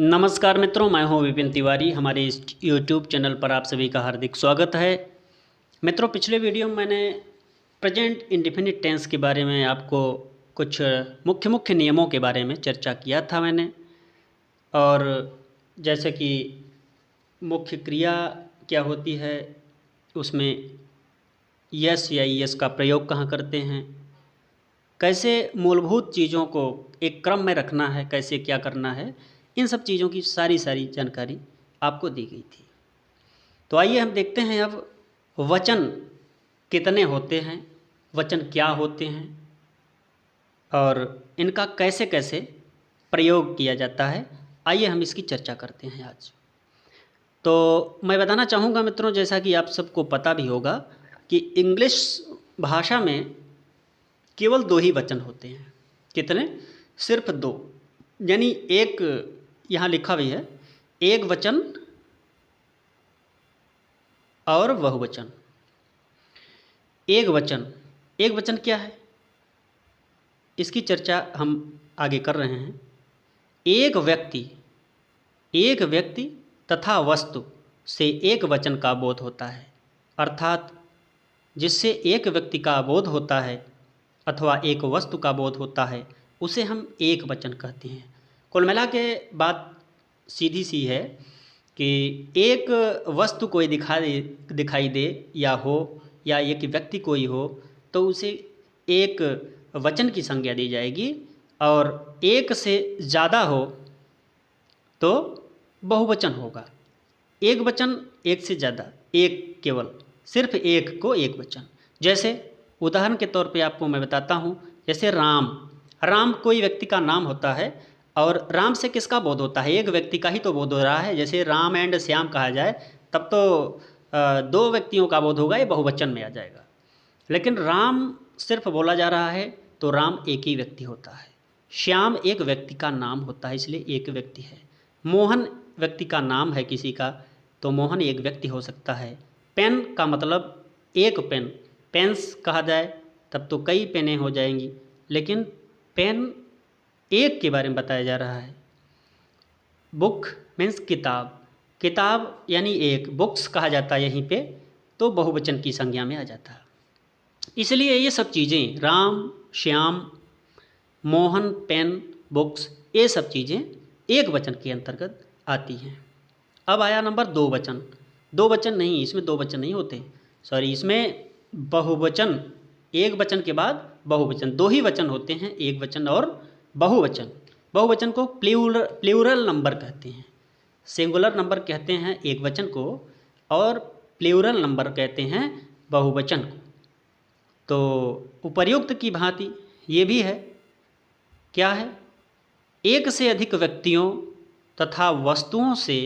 नमस्कार मित्रों, मैं हूं विपिन तिवारी। हमारे इस YouTube चैनल पर आप सभी का हार्दिक स्वागत है। मित्रों, पिछले वीडियो में मैंने प्रेजेंट इंडेफिनिट टेंस के बारे में आपको कुछ मुख्य मुख्य नियमों के बारे में चर्चा किया था मैंने। और जैसे कि मुख्य क्रिया क्या होती है, उसमें यस या ईएस का प्रयोग कहाँ करते हैं, कैसे मूलभूत चीज़ों को एक क्रम में रखना है, कैसे क्या करना है, इन सब चीज़ों की सारी जानकारी आपको दी गई थी। तो आइए हम देखते हैं अब वचन कितने होते हैं, वचन क्या होते हैं और इनका कैसे कैसे प्रयोग किया जाता है। आइए हम इसकी चर्चा करते हैं आज। तो मैं बताना चाहूँगा मित्रों, जैसा कि आप सबको पता भी होगा कि इंग्लिश भाषा में केवल दो ही वचन होते हैं। कितने? सिर्फ दो। यानी एक यहाँ लिखा भी है, एक वचन और बहुवचन। एक वचन क्या है, इसकी चर्चा हम आगे कर रहे हैं। एक व्यक्ति तथा वस्तु से एक वचन का बोध होता है, अर्थात जिससे एक व्यक्ति का बोध होता है अथवा एक वस्तु का बोध होता है, उसे हम एक वचन कहते हैं। कुल मिला के बात सीधी सी है कि एक वस्तु कोई दिखाई दे या हो, या एक व्यक्ति कोई हो, तो उसे एक वचन की संज्ञा दी जाएगी, और एक से ज़्यादा हो तो बहुवचन होगा। एक वचन, एक से ज़्यादा, एक केवल सिर्फ एक को एक वचन। जैसे उदाहरण के तौर पे आपको मैं बताता हूँ, जैसे राम कोई व्यक्ति का नाम होता है, और राम से किसका बोध होता है? एक व्यक्ति का ही तो बोध हो रहा है। जैसे राम एंड श्याम कहा जाए तब तो दो व्यक्तियों का बोध होगा, ये बहुवचन में आ जाएगा। लेकिन राम सिर्फ बोला जा रहा है तो राम एक ही व्यक्ति होता है। श्याम एक व्यक्ति का नाम होता है, इसलिए एक व्यक्ति है। मोहन व्यक्ति का नाम है किसी का, तो मोहन एक व्यक्ति हो सकता है। पेन का मतलब एक पेन, पेन्स कहा जाए तब तो कई पेनें हो जाएंगी, लेकिन पेन एक के बारे में बताया जा रहा है। बुक मीन्स किताब यानी एक, बुक्स कहा जाता है यहीं पे, तो बहुवचन की संज्ञा में आ जाता है। इसलिए ये सब चीज़ें, राम, श्याम, मोहन, पेन, बुक्स, ये सब चीज़ें एक वचन के अंतर्गत आती हैं। अब आया नंबर दो वचन। दो वचन नहीं, इसमें दो वचन नहीं होते, सॉरी, इसमें बहुवचन। एक वचन के बाद बहुवचन, दो ही वचन होते हैं, एक वचन और बहुवचन। बहुवचन को प्लूरल नंबर कहते हैं। सिंगुलर नंबर कहते हैं एक वचन को, और प्लूरल नंबर कहते हैं बहुवचन को। तो उपर्युक्त की भांति ये भी है। क्या है? एक से अधिक व्यक्तियों तथा वस्तुओं से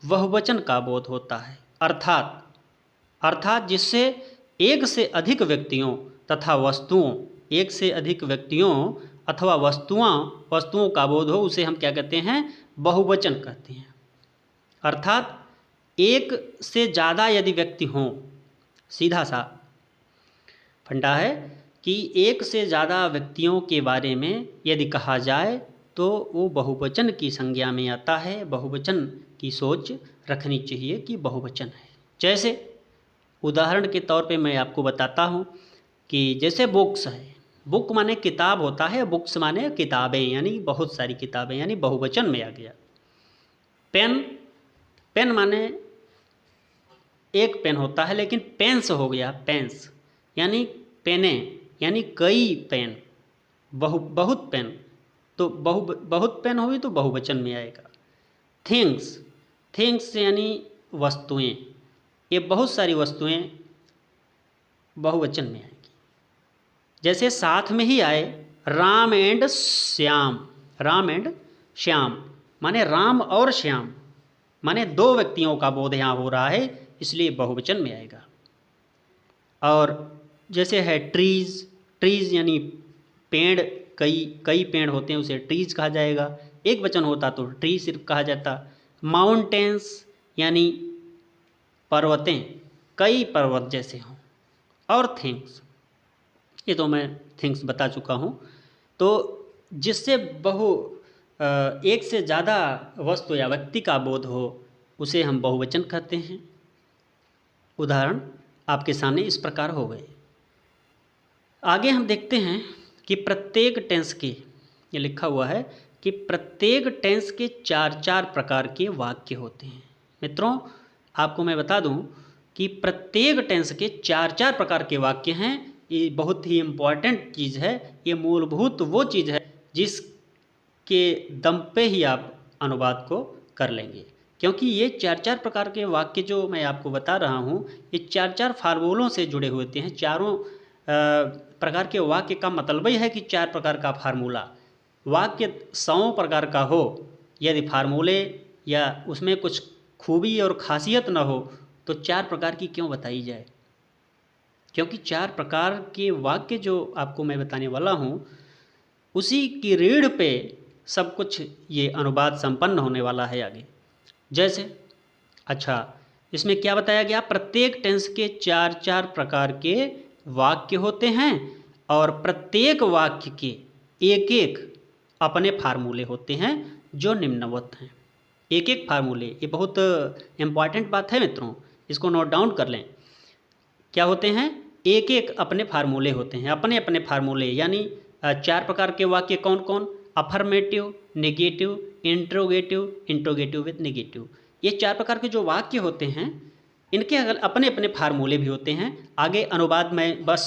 बहुवचन का बोध होता है, अर्थात जिससे एक से अधिक व्यक्तियों तथा वस्तुओं, एक से अधिक व्यक्तियों अथवा वस्तुओं का बोध हो, उसे हम क्या कहते हैं? बहुवचन कहते हैं। अर्थात एक से ज़्यादा यदि व्यक्ति हों, सीधा सा फंडा है कि एक से ज़्यादा व्यक्तियों के बारे में यदि कहा जाए तो वो बहुवचन की संज्ञा में आता है। बहुवचन की सोच रखनी चाहिए कि बहुवचन है। जैसे उदाहरण के तौर पे मैं आपको बताता हूँ कि जैसे बुक्स है, बुक माने किताब होता है, बुक्स माने किताबें, यानी बहुत सारी किताबें, यानी बहुवचन में आ गया। पेन माने एक पेन होता है, लेकिन पेन्स हो गया, पेन्स यानी पेने, यानी कई पेन, बहुत पेन, तो बहुत पेन हुई तो बहुवचन में आएगा। थिंग्स यानी वस्तुएं, ये बहुत सारी वस्तुएं बहुवचन में आएगी। जैसे साथ में ही आए राम एंड श्याम माने राम और श्याम, माने दो व्यक्तियों का बोध यहाँ हो रहा है, इसलिए बहुवचन में आएगा। और जैसे है ट्रीज यानी पेड़, कई पेड़ होते हैं, उसे ट्रीज कहा जाएगा। एक वचन होता तो ट्री सिर्फ कहा जाता। माउंटेन्स यानी पर्वतें, कई पर्वत जैसे हों। और थिंग्स, ये तो मैं थिंग्स बता चुका हूँ। तो जिससे एक से ज़्यादा वस्तु या व्यक्ति का बोध हो उसे हम बहुवचन कहते हैं। उदाहरण आपके सामने इस प्रकार हो गए। आगे हम देखते हैं कि प्रत्येक टेंस के, ये लिखा हुआ है कि प्रत्येक टेंस के 4 प्रकार के वाक्य होते हैं। मित्रों आपको मैं बता दूं कि प्रत्येक टेंस के 4 प्रकार के वाक्य हैं। ये बहुत ही इम्पॉर्टेंट चीज़ है, ये मूलभूत वो चीज़ है जिसके दम पे ही आप अनुवाद को कर लेंगे, क्योंकि ये 4 प्रकार के वाक्य जो मैं आपको बता रहा हूँ ये 4 फार्मूलों से जुड़े होते हैं। चारों प्रकार के वाक्य का मतलब ही है कि 4 प्रकार का फार्मूला। वाक्य 100 प्रकार का हो, यदि फार्मूले या उसमें कुछ खूबी और खासियत न हो तो 4 प्रकार की क्यों बताई जाए, क्योंकि 4 प्रकार के वाक्य जो आपको मैं बताने वाला हूँ उसी की रीढ़ पे सब कुछ ये अनुवाद संपन्न होने वाला है आगे। जैसे अच्छा, इसमें क्या बताया गया, प्रत्येक टेंस के 4 प्रकार के वाक्य होते हैं और प्रत्येक वाक्य के एक एक अपने फार्मूले होते हैं जो निम्नवत हैं। एक एक फार्मूले, ये बहुत इम्पॉर्टेंट बात है मित्रों, इसको नोट डाउन कर लें। क्या होते हैं, एक एक अपने फार्मूले होते हैं, अपने अपने फार्मूले। यानी 4 प्रकार के वाक्य कौन कौन, affirmative, negative, interrogative, interrogative with negative. ये 4 प्रकार के जो वाक्य होते हैं इनके अपने अपने फार्मूले भी होते हैं। आगे अनुवाद में बस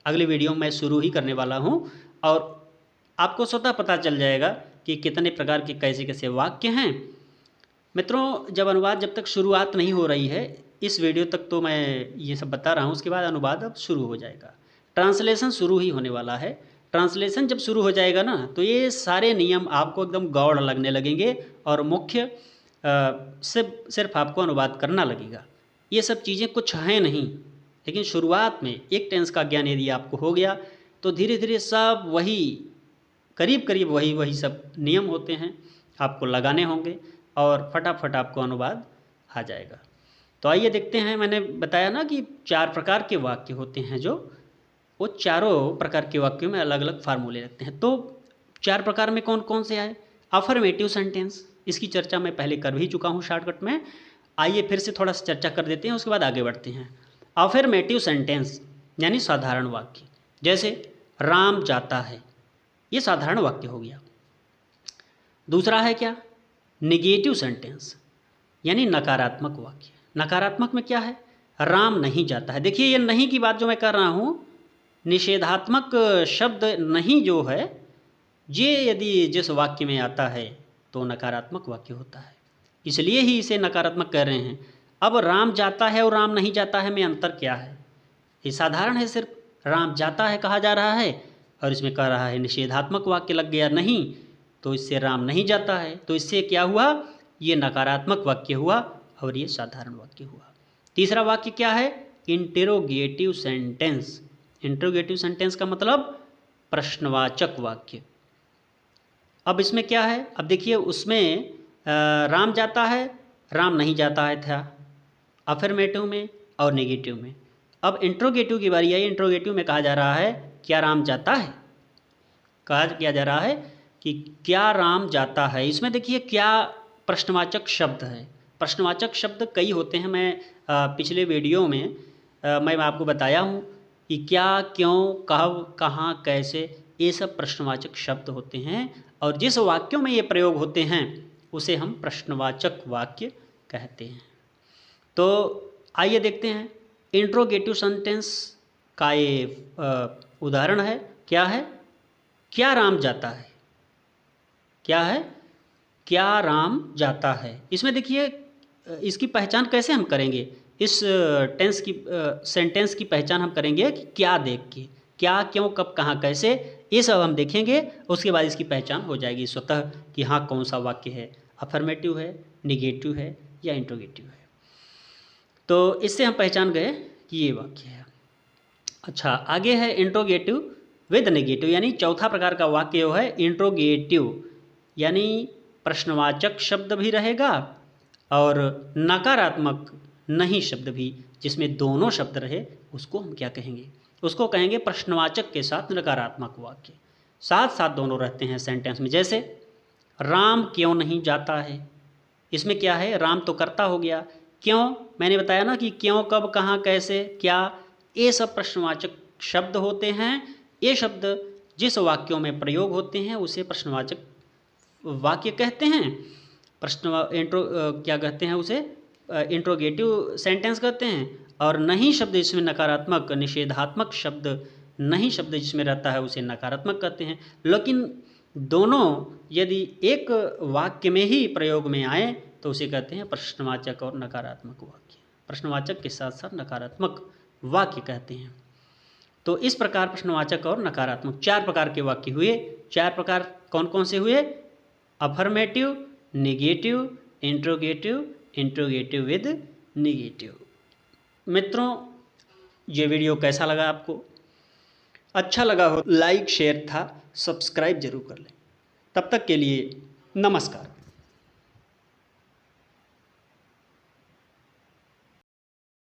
अगले वीडियो में शुरू ही करने वाला हूँ और आपको स्वतः पता चल जाएगा कि कितने प्रकार के कैसे कैसे वाक्य हैं। मित्रों जब अनुवाद, जब तक शुरुआत नहीं हो रही है, इस वीडियो तक तो मैं ये सब बता रहा हूँ, उसके बाद अनुवाद अब शुरू हो जाएगा। ट्रांसलेशन शुरू ही होने वाला है। ट्रांसलेशन जब शुरू हो जाएगा ना तो ये सारे नियम आपको एकदम गौड़ लगने लगेंगे और मुख्य सिर्फ आपको अनुवाद करना लगेगा। ये सब चीज़ें कुछ हैं नहीं, लेकिन शुरुआत में एक टेंस का ज्ञान यदि आपको हो गया तो धीरे धीरे सब वही करीब करीब वही सब नियम होते हैं आपको लगाने होंगे और फटाफट आपको अनुवाद आ जाएगा। तो आइए देखते हैं, मैंने बताया ना कि 4 प्रकार के वाक्य होते हैं, जो वो चारों प्रकार के वाक्यों में अलग अलग फार्मूले रखते हैं। तो 4 प्रकार में कौन कौन से आए, अफर्मेटिव सेंटेंस, इसकी चर्चा मैं पहले कर भी चुका हूँ शॉर्टकट में। आइए फिर से थोड़ा सा चर्चा कर देते हैं, उसके बाद आगे बढ़ते हैं। अफर्मेटिव सेंटेंस यानी साधारण वाक्य, जैसे राम जाता है, ये साधारण वाक्य हो गया। दूसरा है क्या, निगेटिव सेंटेंस यानी नकारात्मक वाक्य। नकारात्मक में क्या है, राम नहीं जाता है। देखिए ये नहीं की बात जो मैं कर रहा हूँ, निषेधात्मक शब्द नहीं जो है, ये यदि जिस वाक्य में आता है तो नकारात्मक वाक्य होता है, इसलिए ही इसे नकारात्मक कह रहे हैं। अब राम जाता है और राम नहीं जाता है में अंतर क्या है, ये साधारण है, सिर्फ राम जाता है कहा जा रहा है और इसमें कह रहा है निषेधात्मक वाक्य लग गया नहीं, तो इससे राम नहीं जाता है, तो इससे क्या हुआ, ये नकारात्मक वाक्य हुआ और ये साधारण वाक्य हुआ। तीसरा वाक्य क्या है, इंटेरोगेटिव सेंटेंस। इंटेरोगेटिव सेंटेंस का मतलब प्रश्नवाचक वाक्य। अब इसमें क्या है, अब देखिए उसमें राम जाता है, राम नहीं जाता है था अफर्मेटिव में और नेगेटिव में। अब इंट्रोगेटिव की बारी आई। इंट्रोगेटिव में कहा जा रहा है क्या राम जाता है, कहा किया जा रहा है कि क्या राम जाता है। इसमें देखिए क्या प्रश्नवाचक शब्द है। प्रश्नवाचक शब्द कई होते हैं, मैं पिछले वीडियो में मैं आपको बताया हूँ कि क्या, क्यों, कब, कहाँ, कैसे, ये सब प्रश्नवाचक शब्द होते हैं और जिस वाक्यों में ये प्रयोग होते हैं उसे हम प्रश्नवाचक वाक्य कहते हैं। तो आइए देखते हैं, इंट्रोगेटिव सेंटेंस का ये उदाहरण है, क्या है, क्या राम जाता है, क्या है, क्या राम जाता है। इसमें देखिए इसकी पहचान कैसे हम करेंगे, इस टेंस की सेंटेंस की पहचान हम करेंगे कि क्या देख के, क्या, क्यों, कब, कहाँ, कैसे, ये सब हम देखेंगे, उसके बाद इसकी पहचान हो जाएगी स्वतः कि हाँ कौन सा वाक्य है, अफर्मेटिव है, निगेटिव है या इंट्रोगेटिव है। तो इससे हम पहचान गए कि ये वाक्य है। अच्छा आगे है इंट्रोगेटिव विद नेगेटिव, यानी चौथा प्रकार का वाक्य जो है इंट्रोगेटिव, यानी प्रश्नवाचक शब्द भी रहेगा और नकारात्मक नहीं शब्द भी, जिसमें दोनों शब्द रहे उसको हम क्या कहेंगे, उसको कहेंगे प्रश्नवाचक के साथ नकारात्मक वाक्य। साथ साथ दोनों रहते हैं सेंटेंस में। जैसे राम क्यों नहीं जाता है। इसमें क्या है, राम तो कर्ता हो गया, क्यों, मैंने बताया ना कि क्यों, कब, कहाँ, कैसे, क्या, ये सब प्रश्नवाचक शब्द होते हैं। ये शब्द जिस वाक्यों में प्रयोग होते हैं उसे प्रश्नवाचक वाक्य कहते हैं। क्या कहते हैं उसे, इंट्रोगेटिव सेंटेंस कहते हैं। और नहीं शब्द जिसमें नकारात्मक, निषेधात्मक शब्द, नहीं शब्द जिसमें रहता है उसे नकारात्मक कहते हैं। लेकिन दोनों यदि एक वाक्य में ही प्रयोग में आए तो उसे कहते हैं प्रश्नवाचक और नकारात्मक वाक्य। प्रश्नवाचक के साथ साथ नकारात्मक वाक्य कहते हैं। तो इस प्रकार प्रश्नवाचक और नकारात्मक 4 प्रकार के वाक्य हुए। 4 प्रकार कौन कौन से हुए, affirmative, negative, interrogative, interrogative with negative. मित्रों, ये वीडियो कैसा लगा आपको? अच्छा लगा हो लाइक शेयर था सब्सक्राइब जरूर कर लें। तब तक के लिए नमस्कार।